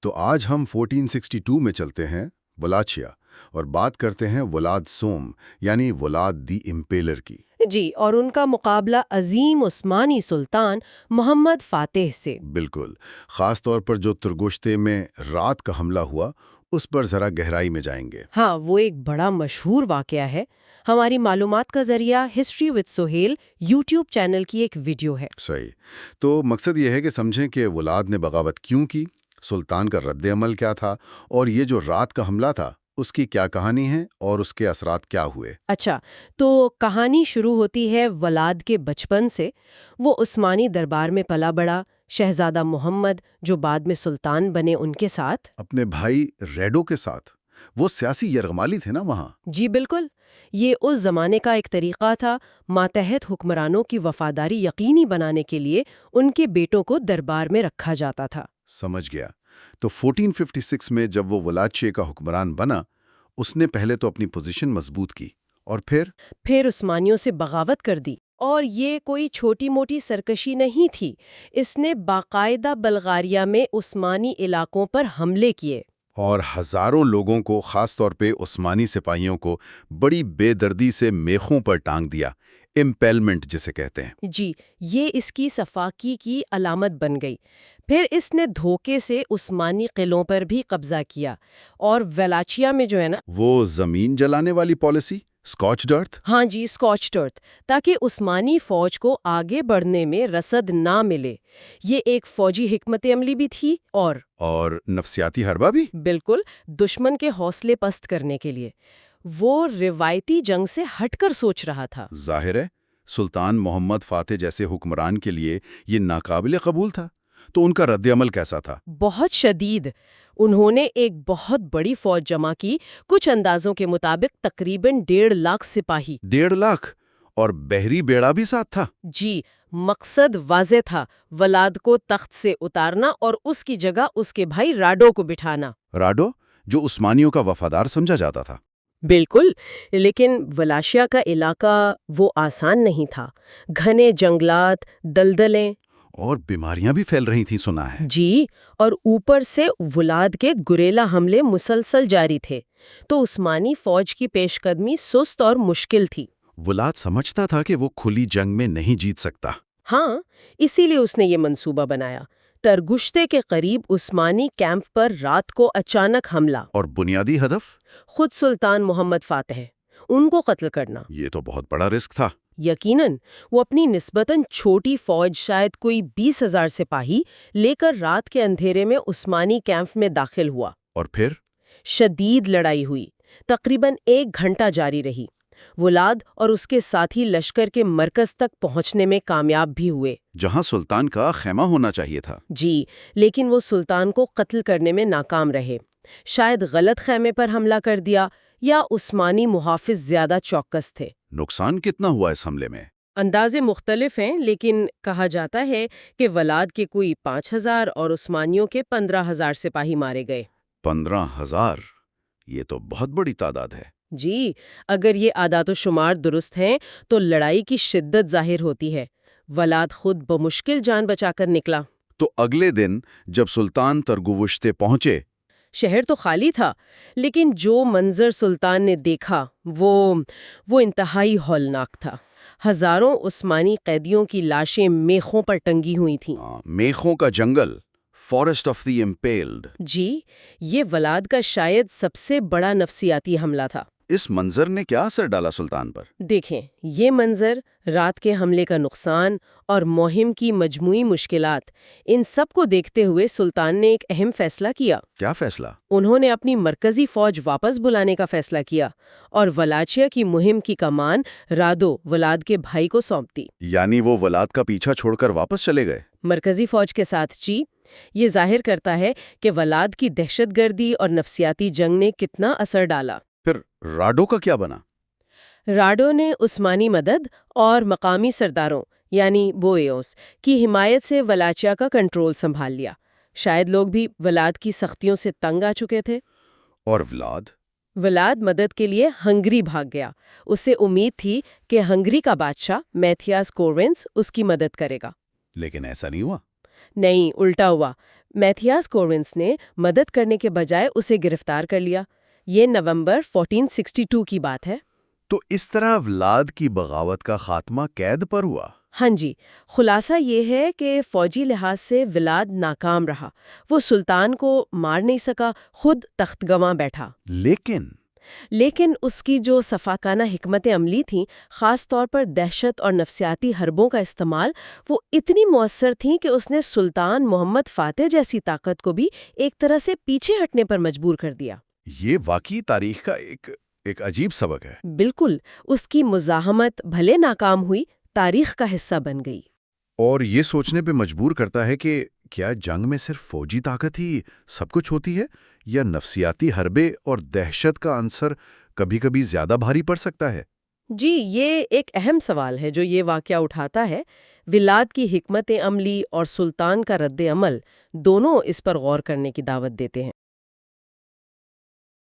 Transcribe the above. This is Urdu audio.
تو آج ہم 1462 میں چلتے ہیں ولاچیا اور بات کرتے ہیں ولاد سوم یعنی ولاد دی امپیلر کی۔ جی، اور ان کا مقابلہ عظیم عثمانی سلطان محمد فاتح سے۔ بالکل، خاص طور پر جو ترگوشتے میں رات کا حملہ ہوا اس پر ذرا گہرائی میں جائیں گے۔ ہاں، وہ ایک بڑا مشہور واقعہ ہے۔ ہماری معلومات کا ذریعہ history with Sohail YouTube channel کی ایک ویڈیو ہے۔ صحیح، تو مقصد یہ ہے کہ سمجھیں کہ ولاد نے بغاوت کیوں کی، سلطان کا رد عمل کیا تھا، اور یہ جو رات کا حملہ تھا اس کی کیا کہانی ہے اور اس کے اثرات کیا ہوئے۔ اچھا، تو کہانی شروع ہوتی ہے ولاد کے بچپن سے۔ وہ عثمانی دربار میں پلا بڑا، شہزادہ محمد جو بعد میں سلطان بنے ان کے ساتھ، اپنے بھائی ریڈو کے ساتھ۔ وہ سیاسی یرغمالی تھے نا وہاں۔ جی بالکل، یہ اس زمانے کا ایک طریقہ تھا ماتحت حکمرانوں کی وفاداری یقینی بنانے کے لیے ان کے بیٹوں کو دربار میں رکھا جاتا تھا۔ سمجھ گیا۔ تو 1456 میں جب وہ ولادشے کا حکمران بنا، اس نے پہلے تو اپنی پوزیشن مضبوط کی اور پھر عثمانیوں سے بغاوت کر دی۔ اور یہ کوئی چھوٹی موٹی سرکشی نہیں تھی، اس نے باقاعدہ بلغاریہ میں عثمانی علاقوں پر حملے کیے اور ہزاروں لوگوں کو، خاص طور پہ عثمانی سپاہیوں کو، بڑی بے دردی سے میخوں پر ٹانگ دیا، امپیلمنٹ جسے کہتے ہیں۔ جی، یہ اس کی صفاقی کی علامت بن گئی۔ پھر اس نے دھوکے سے عثمانی قلعوں پر بھی قبضہ کیا، اور ولاچیا میں جو ہے نا، وہ زمین جلانے والی پالیسی، اسکاچڈ ارتھ۔ ہاں جی، اسکاچڈ ارتھ، تاکہ عثمانی فوج کو آگے بڑھنے میں رسد نہ ملے۔ یہ ایک فوجی حکمت عملی بھی تھی اور نفسیاتی حربہ بھی۔ بالکل، دشمن کے حوصلے پست کرنے کے لیے۔ وہ روایتی جنگ سے ہٹ کر سوچ رہا تھا۔ ظاہر ہے، سلطان محمد فاتح جیسے حکمران کے لیے یہ ناقابل قبول تھا۔ تو ان کا رد عمل کیسا تھا؟ بہت شدید۔ انہوں نے ایک بہت بڑی فوج جمع کی، کچھ اندازوں کے مطابق تقریباً 1.5 لاکھ سپاہی۔ 1.5 لاکھ؟ اور بحری بیڑا بھی ساتھ تھا؟ جی، مقصد واضح تھا، ولاد کو تخت سے اتارنا اور اس کی جگہ اس کے بھائی راڈو کو بٹھانا۔ راڈو، جو عثمانیوں کا وفادار سمجھا جاتا تھا۔ بالکل، لیکن ولاشیا کا علاقہ وہ آسان نہیں تھا۔ گھنے جنگلات، دلدلیں اور بیماریاں بھی پھیل رہی تھیں، سنا ہے۔ جی، اور اوپر سے ولاد کے گریلا حملے مسلسل جاری تھے، تو عثمانی فوج کی پیش قدمی سست اور مشکل تھی۔ ولاد سمجھتا تھا کہ وہ کھلی جنگ میں نہیں جیت سکتا۔ ہاں، اسی لیے اس نے یہ منصوبہ بنایا۔ ترگشتے کے قریب عثمانی کیمپ پر رات کو اچانک حملہ، اور بنیادی ہدف؟ خود سلطان محمد فاتح، ان کو قتل کرنا۔ یہ تو بہت بڑا رسک تھا۔ یقیناً، وہ اپنی نسبتاً چھوٹی فوج، شاید کوئی 20,000 سپاہی لے کر رات کے اندھیرے میں عثمانی کیمپ میں داخل ہوا۔ اور پھر شدید لڑائی ہوئی، تقریباً 1 گھنٹہ جاری رہی۔ ولاد اور اس کے ساتھی لشکر کے مرکز تک پہنچنے میں کامیاب بھی ہوئے، جہاں سلطان کا خیمہ ہونا چاہیے تھا۔ جی، لیکن وہ سلطان کو قتل کرنے میں ناکام رہے۔ شاید غلط خیمے پر حملہ کر دیا، یا عثمانی محافظ زیادہ چوکس تھے۔ نقصان کتنا ہوا اس حملے میں؟ اندازے مختلف ہیں، لیکن کہا جاتا ہے کہ ولاد کے کوئی 5,000 اور عثمانیوں کے 15,000 سپاہی مارے گئے۔ 15,000؟ یہ تو بہت بڑی تعداد ہے۔ جی، اگر یہ اعداد و شمار درست ہیں تو لڑائی کی شدت ظاہر ہوتی ہے۔ ولاد خود بمشکل جان بچا کر نکلا۔ تو اگلے دن جب سلطان ترگوشتے پہنچے، شہر تو خالی تھا، لیکن جو منظر سلطان نے دیکھا وہ انتہائی ہولناک تھا۔ ہزاروں عثمانی قیدیوں کی لاشیں میخوں پر ٹنگی ہوئی تھیں۔ میخوں کا جنگل، فارسٹ آف دی امپیلڈ۔ جی، یہ ولاد کا شاید سب سے بڑا نفسیاتی حملہ تھا۔ اس منظر نے کیا اثر ڈالا سلطان پر؟ دیکھیں، یہ منظر، رات کے حملے کا نقصان اور مہم کی مجموعی مشکلات، ان سب کو دیکھتے ہوئے سلطان نے ایک اہم فیصلہ کیا۔ کیا فیصلہ؟ انہوں نے اپنی مرکزی فوج واپس بلانے کا فیصلہ کیا اور ولاچیا کی مہم کی کمان رادو، ولاد کے بھائی کو سونپ دی۔ یعنی وہ ولاد کا پیچھا چھوڑ کر واپس چلے گئے؟ مرکزی فوج کے ساتھ، جی۔ یہ ظاہر کرتا ہے کہ ولاد کی دہشت گردی اور نفسیاتی جنگ نے کتنا اثر ڈالا۔ پھر راڈو کا کیا بنا؟ راڈو نے عثمانی مدد اور مقامی سرداروں یعنی بوئیوس کی حمایت سے ولاچیا کا کنٹرول سنبھال لیا۔ شاید لوگ بھی ولاد کی سختیوں سے تنگ آ چکے تھے۔ اور ولاد مدد کے لیے ہنگری بھاگ گیا۔ اسے امید تھی کہ ہنگری کا بادشاہ میتھیاس کورونس اس کی مدد کرے گا۔ لیکن ایسا نہیں ہوا۔ نہیں، الٹا ہوا۔ میتھیاس کورونس نے مدد کرنے کے بجائے اسے گرفتار کر لیا۔ یہ نومبر 1462 کی بات ہے۔ تو اس طرح ولاد کی بغاوت کا خاتمہ قید پر ہوا؟ ہاں جی، خلاصہ یہ ہے کہ فوجی لحاظ سے ولاد ناکام رہا۔ وہ سلطان کو مار نہیں سکا، خود تخت گنوا بیٹھا۔ لیکن اس کی جو سفاکانہ حکمت عملی تھیں، خاص طور پر دہشت اور نفسیاتی حربوں کا استعمال، وہ اتنی مؤثر تھیں کہ اس نے سلطان محمد فاتح جیسی طاقت کو بھی ایک طرح سے پیچھے ہٹنے پر مجبور کر دیا۔ یہ واقعی تاریخ کا ایک عجیب سبق ہے۔ بالکل، اس کی مزاحمت بھلے ناکام ہوئی، تاریخ کا حصہ بن گئی۔ اور یہ سوچنے پہ مجبور کرتا ہے کہ کیا جنگ میں صرف فوجی طاقت ہی سب کچھ ہوتی ہے، یا نفسیاتی حربے اور دہشت کا عنصر کبھی کبھی زیادہ بھاری پڑ سکتا ہے؟ جی، یہ ایک اہم سوال ہے جو یہ واقعہ اٹھاتا ہے۔ ولاد کی حکمت عملی اور سلطان کا رد عمل دونوں اس پر غور کرنے کی دعوت دیتے ہیں۔